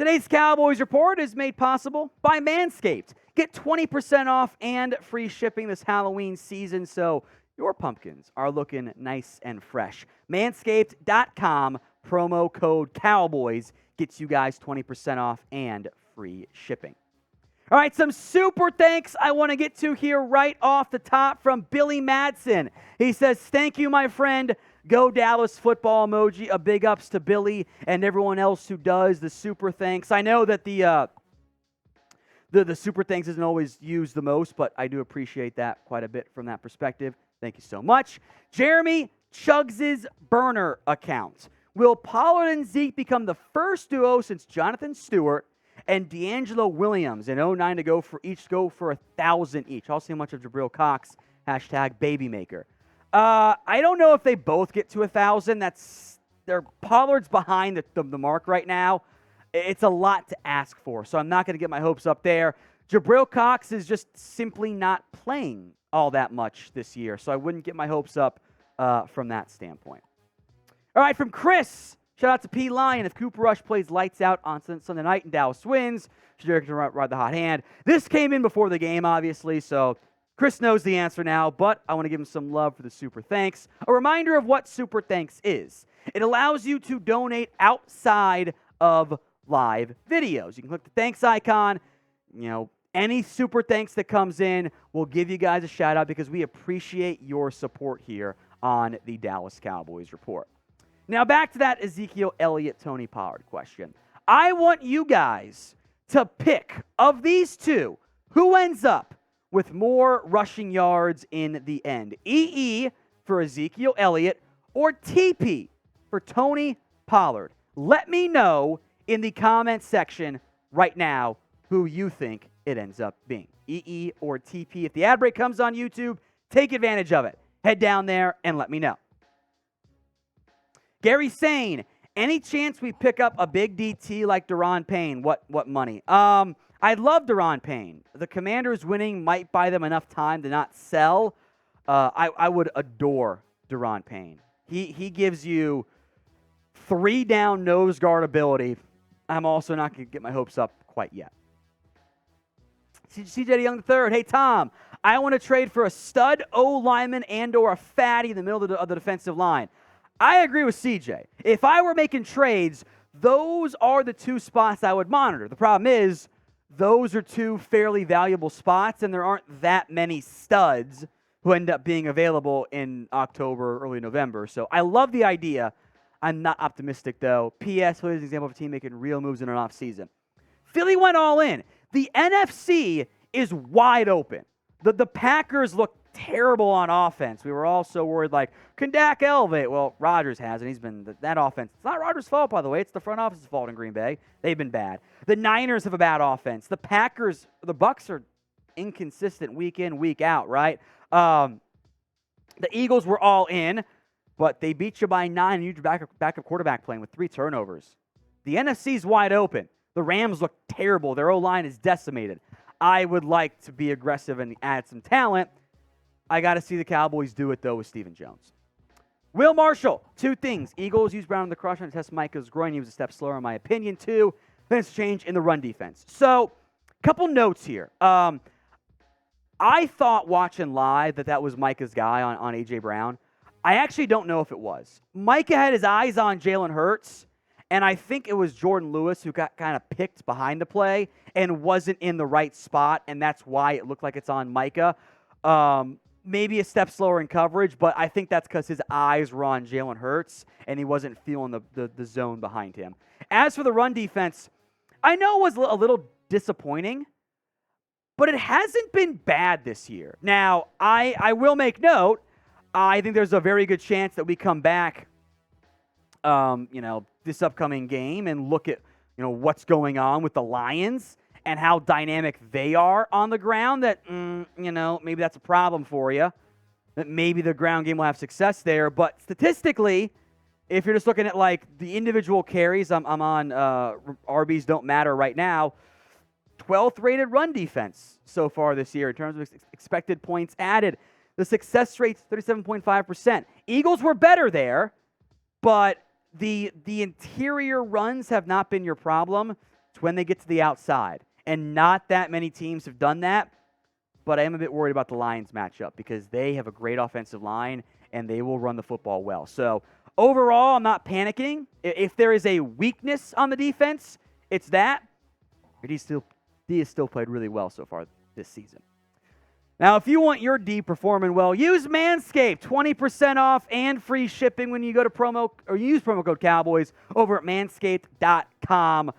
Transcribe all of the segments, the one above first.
Today's Cowboys Report is made possible by Manscaped. Get 20% off and free shipping this Halloween season, so your pumpkins are looking nice and fresh. Manscaped.com, promo code Cowboys gets you guys 20% off and free shipping. All right, some super thanks I want to get to here right off the top from Billy Madsen. He says, thank you, my friend. Go Dallas football emoji. A big ups to Billy and everyone else who does the super thanks. I know that the super thanks isn't always used the most, but I do appreciate that quite a bit from that perspective. Thank you so much. Jeremy Chugs' burner account. Will Pollard and Zeke become the first duo since Jonathan Stewart and D'Angelo Williams in 09 to go for 1,000 each? I'll see how much of Jabril Cox, #babymaker. I don't know if they both get to 1,000. Pollard's behind the mark right now. It's a lot to ask for, so I'm not going to get my hopes up there. Jabril Cox is just simply not playing all that much this year, so I wouldn't get my hopes up from that standpoint. All right, from Chris, shout out to P. Lion. If Cooper Rush plays lights out on Sunday night and Dallas wins, Derrick can ride the hot hand. This came in before the game, obviously, so Chris knows the answer now, but I want to give him some love for the super thanks. A reminder of what super thanks is. It allows you to donate outside of live videos. You can click the thanks icon. Any super thanks that comes in, we'll give you guys a shout out because we appreciate your support here on the Dallas Cowboys Report. Now back to that Ezekiel Elliott, Tony Pollard question. I want you guys to pick, of these two, who ends up with more rushing yards in the end. EE for Ezekiel Elliott or TP for Tony Pollard. Let me know in the comment section right now who you think it ends up being. EE or TP. If the ad break comes on YouTube, take advantage of it. Head down there and let me know. Gary Sane, any chance we pick up a big DT like Daron Payne? What money? I love Daron Payne. The Commanders winning might buy them enough time to not sell. I would adore Daron Payne. He gives you 3-down nose guard ability. I'm also not going to get my hopes up quite yet. CJ Young III, hey Tom, I want to trade for a stud O-lineman and or a fatty in the middle of the defensive line. I agree with CJ. If I were making trades, those are the two spots I would monitor. The problem is, those are two fairly valuable spots, and there aren't that many studs who end up being available in October, early November. So I love the idea. I'm not optimistic, though. P.S. Philly is an example of a team making real moves in an offseason. Philly went all in. The NFC is wide open. The Packers look terrible on offense. We were all so worried, can Dak elevate? Well, Rodgers has, and he's been that offense. It's not Rodgers' fault, by the way. It's the front office's fault in Green Bay. They've been bad. The Niners have a bad offense. The Bucs are inconsistent week in, week out, right? The Eagles were all in, but they beat you by 9, and you backup quarterback playing with 3 turnovers. The NFC's wide open. The Rams look terrible. Their O-line is decimated. I would like to be aggressive and add some talent. I got to see the Cowboys do it, though, with Stephen Jones. Will Marshall, 2 things. Eagles used Brown in the crush on to test Micah's groin. He was a step slower, in my opinion, too. Then it's change in the run defense. So, couple notes here. I thought watching live that was Micah's guy on A.J. Brown. I actually don't know if it was. Micah had his eyes on Jalen Hurts, and I think it was Jordan Lewis who got kind of picked behind the play and wasn't in the right spot, and that's why it looked like it's on Micah. Maybe a step slower in coverage, but I think that's because his eyes were on Jalen Hurts, and he wasn't feeling the zone behind him. As for the run defense, I know it was a little disappointing, but it hasn't been bad this year. Now, I will make note, I think there's a very good chance that we come back, this upcoming game and look at, what's going on with the Lions and how dynamic they are on the ground, that, maybe that's a problem for you, that maybe the ground game will have success there. But statistically, if you're just looking at, the individual carries, I'm on RBs don't matter right now, 12th rated run defense so far this year in terms of expected points added. The success rate's 37.5%. Eagles were better there, but the interior runs have not been your problem. when they get to the outside. And not that many teams have done that, but I am a bit worried about the Lions matchup because they have a great offensive line and they will run the football well. So overall, I'm not panicking. If there is a weakness on the defense, it's that. D has still played really well so far this season. Now, if you want your D performing well, use Manscaped. 20% off and free shipping when you go to use promo code Cowboys over at manscaped.com.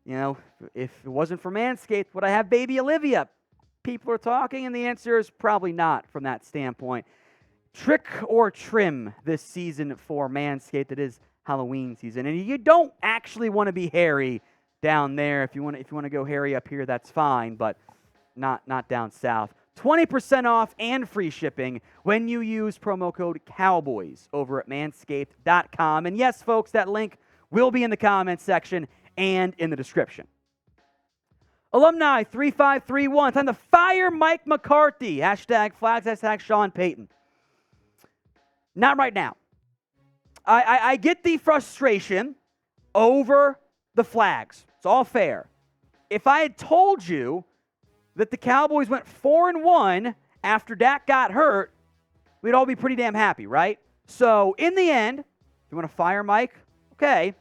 You know, if it wasn't for Manscaped, would I have baby Olivia? People are talking, and the answer is probably not from that standpoint. Trick or trim this season for Manscaped. It is Halloween season, and you don't actually want to be hairy down there. If you want to go hairy up here, that's fine, but not down south. 20% off and free shipping when you use promo code Cowboys over at manscaped.com. And yes, folks, that link will be in the comments section and in the description. Alumni 3531. Time to fire Mike McCarthy. Hashtag flags, hashtag Sean Payton. Not right now. I get the frustration over the flags. It's all fair. If I had told you that the Cowboys went 4-1 after Dak got hurt, we'd all be pretty damn happy, right? So in the end, if you want to fire Mike, okay,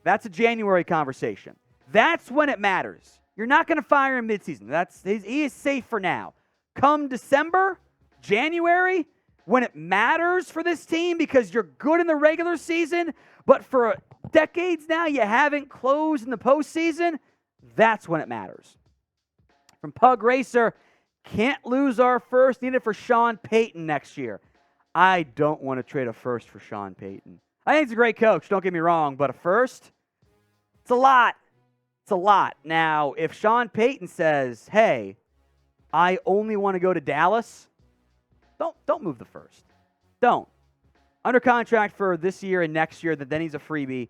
that's a January conversation. That's when it matters. You're not going to fire him midseason. He is safe for now. Come December, January, when it matters for this team because you're good in the regular season, but for decades now you haven't closed in the postseason, that's when it matters. From Pug Racer, can't lose our first, needed for Sean Payton next year. I don't want to trade a first for Sean Payton. I think he's a great coach, don't get me wrong, but a first, it's a lot. It's a lot. Now, if Sean Payton says, hey, I only want to go to Dallas, don't move the first. Don't. Under contract for this year and next year, then he's a freebie,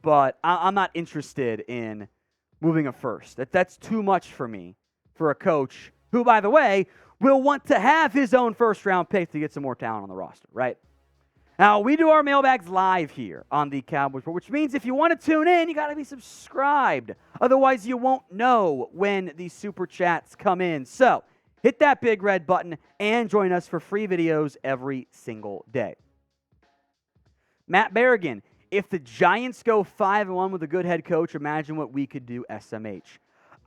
but I'm not interested in moving a first. That's too much for me for a coach who, by the way, will want to have his own first-round pick to get some more talent on the roster, right? Now, we do our mailbags live here on the Cowboys Report, which means if you want to tune in, you got to be subscribed. Otherwise, you won't know when these super chats come in. So, hit that big red button and join us for free videos every single day. Matt Berrigan, if the Giants go 5-1 with a good head coach, imagine what we could do SMH.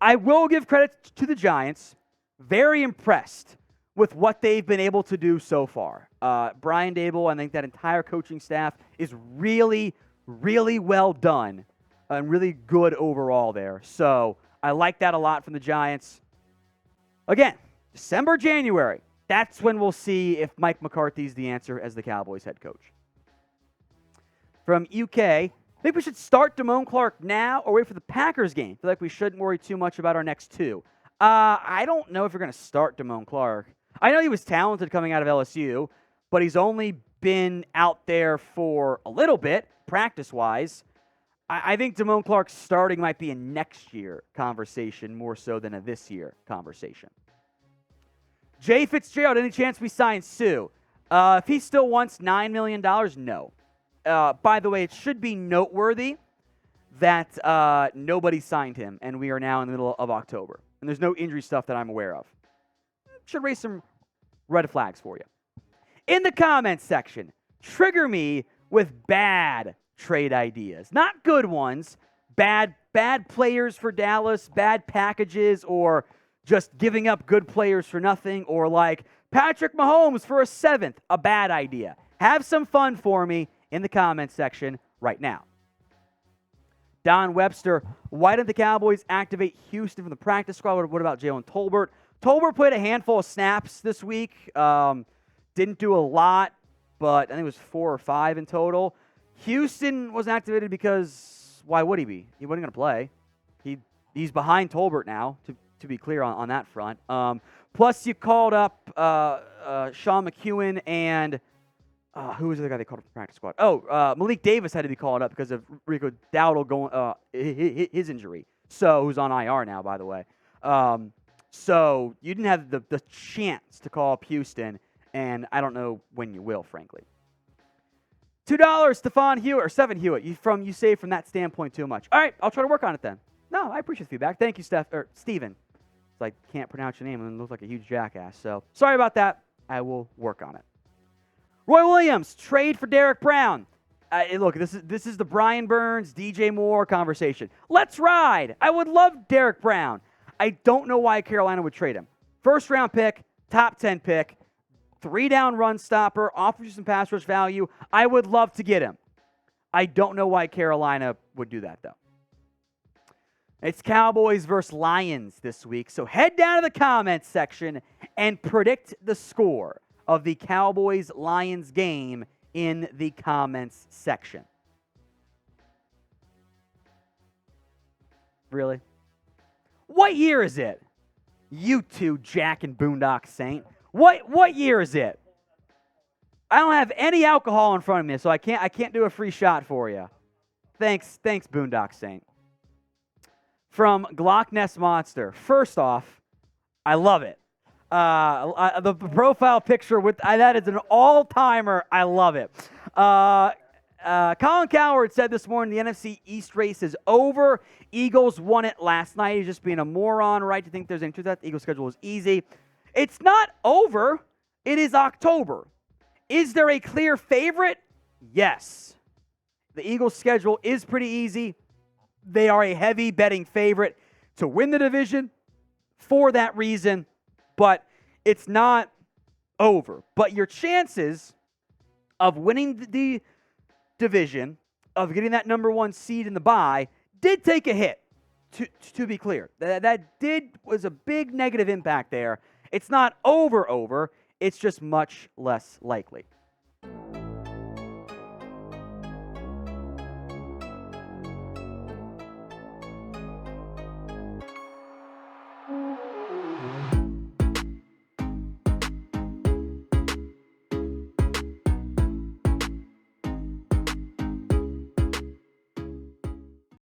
I will give credit to the Giants. Very impressed with what they've been able to do so far. Brian Daboll, I think that entire coaching staff is really, really well done and really good overall there. So I like that a lot from the Giants. Again, December, January, that's when we'll see if Mike McCarthy's the answer as the Cowboys head coach. From UK, think we should start Damone Clark now or wait for the Packers game? I feel like we shouldn't worry too much about our next two. I don't know if you're going to start Damone Clark. I know he was talented coming out of LSU, but he's only been out there for a little bit, practice-wise. I think Damone Clark starting might be a next year conversation more so than a this year conversation. Jay Fitzgerald, any chance we sign Sue? If he still wants $9 million, no. By the way, it should be noteworthy that nobody signed him, and we are now in the middle of October. And there's no injury stuff that I'm aware of. Should raise some red flags for you. In the comments section, trigger me with bad trade ideas. Not good ones. Bad players for Dallas, bad packages, or just giving up good players for nothing, or like Patrick Mahomes for a 7th, a bad idea. Have some fun for me in the comments section right now. Don Webster, why didn't the Cowboys activate Houston from the practice squad? What about Jalen Tolbert? Tolbert played a handful of snaps this week. Didn't do a lot, but I think it was 4 or 5 in total. Houston wasn't activated because why would he be? He wasn't going to play. He's behind Tolbert now, to be clear on that front. Plus, you called up Sean McEwen and who was the other guy they called up the practice squad? Malik Davis had to be called up because of Rico Dowdle going his injury. So, who's on IR now, by the way. So, you didn't have the chance to call up Houston, and I don't know when you will, frankly. $2, Stephon Hewitt, or 7 Hewitt. You saved from that standpoint too much. All right, I'll try to work on it then. No, I appreciate the feedback. Thank you, Steven. It's like, can't pronounce your name and look like a huge jackass. So, sorry about that. I will work on it. Roy Williams, trade for Derrick Brown. Look, this is the Brian Burns, DJ Moore conversation. Let's ride. I would love Derrick Brown. I don't know why Carolina would trade him. First-round pick, top 10 pick, 3-down run stopper, offers you some pass rush value. I would love to get him. I don't know why Carolina would do that, though. It's Cowboys versus Lions this week, so head down to the comments section and predict the score of the Cowboys-Lions game in the comments section. Really? What year is it? You two, Jack and Boondock Saint. What year is it? I don't have any alcohol in front of me, so I can't do a free shot for you. Thanks, Boondock Saint. From Glock Ness Monster. First off, I love it. The profile picture that is an all-timer. I love it. Colin Cowherd said this morning the NFC East race is over. Eagles won it last night. He's just being a moron, right, to think there's any truth that the Eagles' schedule is easy. It's not over. It is October. Is there a clear favorite? Yes. The Eagles' schedule is pretty easy. They are a heavy betting favorite to win the division for that reason, but it's not over. But your chances of winning the division, of getting that number 1 seed in the bye, did take a hit, to be clear. That was a big negative impact there. It's not over. It's just much less likely.